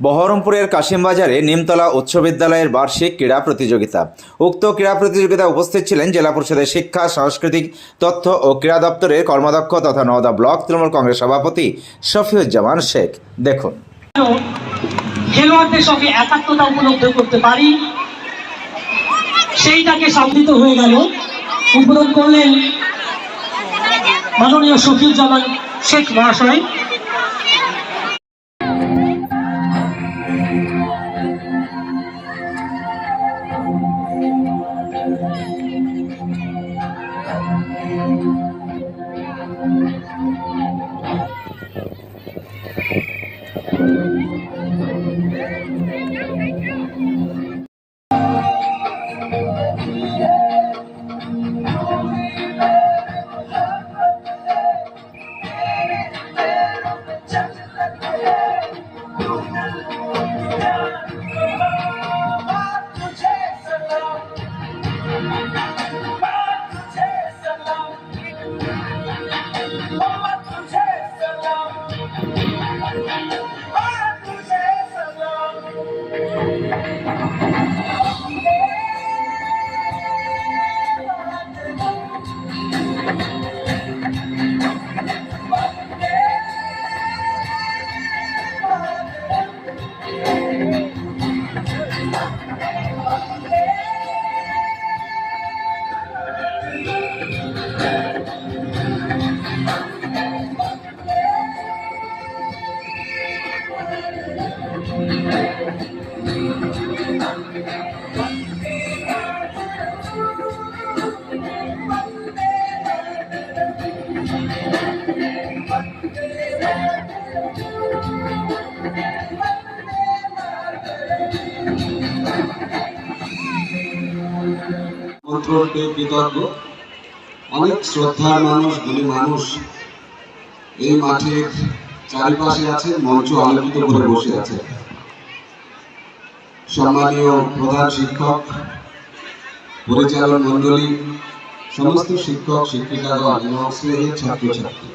বহরমপুরের কাশিমবাজারে নিমতলা উচ্চ বিদ্যালয়ের বার্ষিক ক্রীড়া প্রতিযোগিতা। উক্ত ক্রীড়া প্রতিযোগিতায় উপস্থিত ছিলেন জেলা পরিষদের শিক্ষা, সাংস্কৃতিক, তথ্য ও ক্রীড়া দপ্তরের কর্মাধ্যক্ষ তথা নওদা ব্লক তৃণমূল কংগ্রেস সভাপতি শফিউজ্জামান শেখ। দেখুন, খেলোয়াড়দের সঙ্গে একাত্মতা উপলব্ধ করতে পারি, সেইটাকে সাধিত হয়ে গেল। উদ্বোধন করলেন মাননীয় শফিউজ্জামান শেখ মহাশয়। কৃতজ্ঞ। অনেক শ্রদ্ধার মানুষ, গুণী মানুষ এই মাঠের চারিপাশে আছে, মঞ্চ আলোকিত করে বসে আছে। সম্মানীয় প্রধান শিক্ষক, পরিচালন মন্ডলী, সমস্ত শিক্ষক শিক্ষিকাগণ এবং স্নেহের ছাত্রছাত্রী।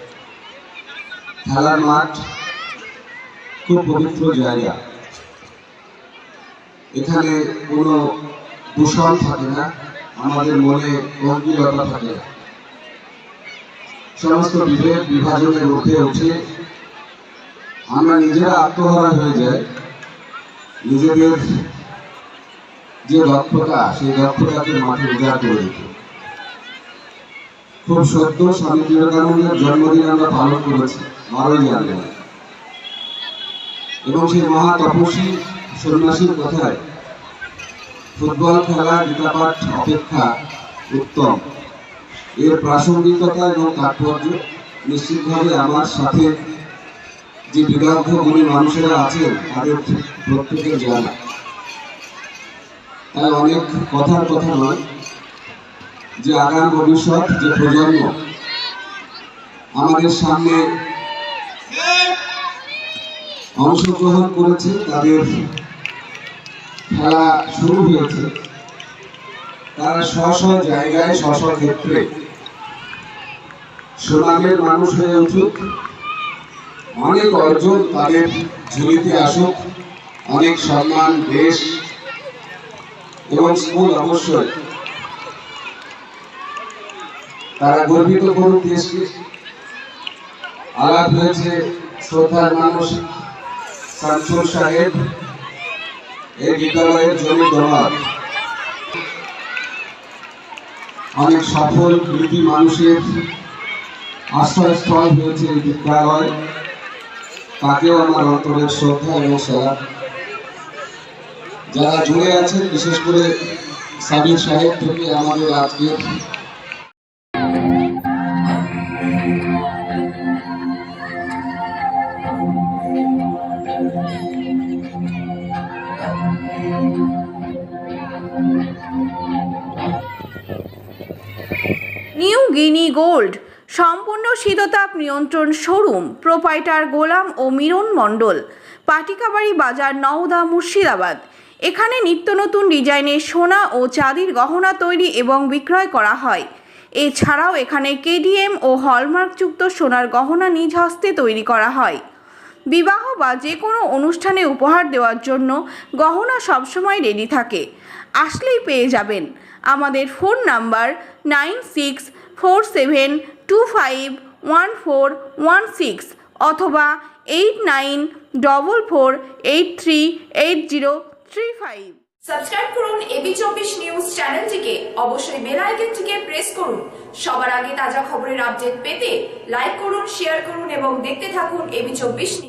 খেলার মাঠ খুব পবিত্র জায়গা। এখানে কোনো দূষণ থাকে না, আমাদের মনে অঙ্কিলতা থাকে না। সমস্ত বিভেদ বিভাজনের মুখে উঠে আমরা নিজেরা আত্মহারা হয়ে যাই। নিজেদের যে দক্ষতা, সেই দক্ষতাকে মাঠে উজাড় করে দিতে। খুব সদ্য স্বামী বিবেকানন্দের জন্মদিন আমরা পালন করেছি 12 জানুয়ারি, এবং সেই মহা তপস্বী সন্ন্যাসীর কথায় ফুটবল খেলা গীতাপাঠ অপেক্ষা উত্তম। এর প্রাসঙ্গিকতা এবং তাৎপর্য নিশ্চিতভাবে আমার সাথে যে বিদগ্ধ গুণী মানুষেরা আছেন তাদের প্রত্যেকের জানা। তাই অনেক কথার কথা নয়, যে আগাম ভবিষ্যৎ, যে প্রজন্ম আমাদের সামনে অংশগ্রহণ করেছে, তাদের খেলা শুরু হয়েছে, তারা স্ব স্ব জায়গায় স্ব স্ব ক্ষেত্রে সুনামের মানুষ হয়ে উঠুক, অনেক অর্জন তাদের ঝুলিতে আসুক, অনেক সম্মান, দেশ এবং স্কুল অবশ্যই তারা গর্বিত করুক দেশকে। আলাপ হয়েছে শ্রদ্ধার মানুষ শামসুর সাহেব, এই বিদ্যালয়ের জমি দোয়ার। অনেক সফল কৃতি মানুষের আশ্রয়স্থল হয়েছে এই বিদ্যালয়, তাকেও আমার অন্তরের শ্রদ্ধা এবং সেবা। যারা জুড়ে আছেন, বিশেষ করে সাবির সাহেব থেকে আমাদের আজকের নিউ গিনি গোল্ড সম্পূর্ণ শীততাপ নিয়ন্ত্রণ শোরুম, প্রোপাইটার গোলাম ও মিরন মণ্ডল, পাটিকাবাড়ি বাজার, নওদা, মুর্শিদাবাদ। এখানে নিত্য নতুন ডিজাইনের সোনা ও চাঁদির গহনা তৈরি এবং বিক্রয় করা হয়। এছাড়াও এখানে কেডিএম ও হলমার্কযুক্ত সোনার গহনা নিজ হস্তে তৈরি করা হয়। বিবাহ বা যে কোনো অনুষ্ঠানে উপহার দেওয়ার জন্য গহনা সবসময় রেডি থাকে, আসলেই পেয়ে যাবেন। আমাদের ফোন নাম্বার 9647251416 অথবা 8944838035। সাবস্ক্রাইব করুন এবি24 নিউজ চ্যানেলটিকে, অবশ্যই বেল আইকনটিকে প্রেস করুন। সবার আগে তাজা খবরের আপডেট পেতে লাইক করুন, শেয়ার করুন এবং দেখতে থাকুন এবি24 নিউজ।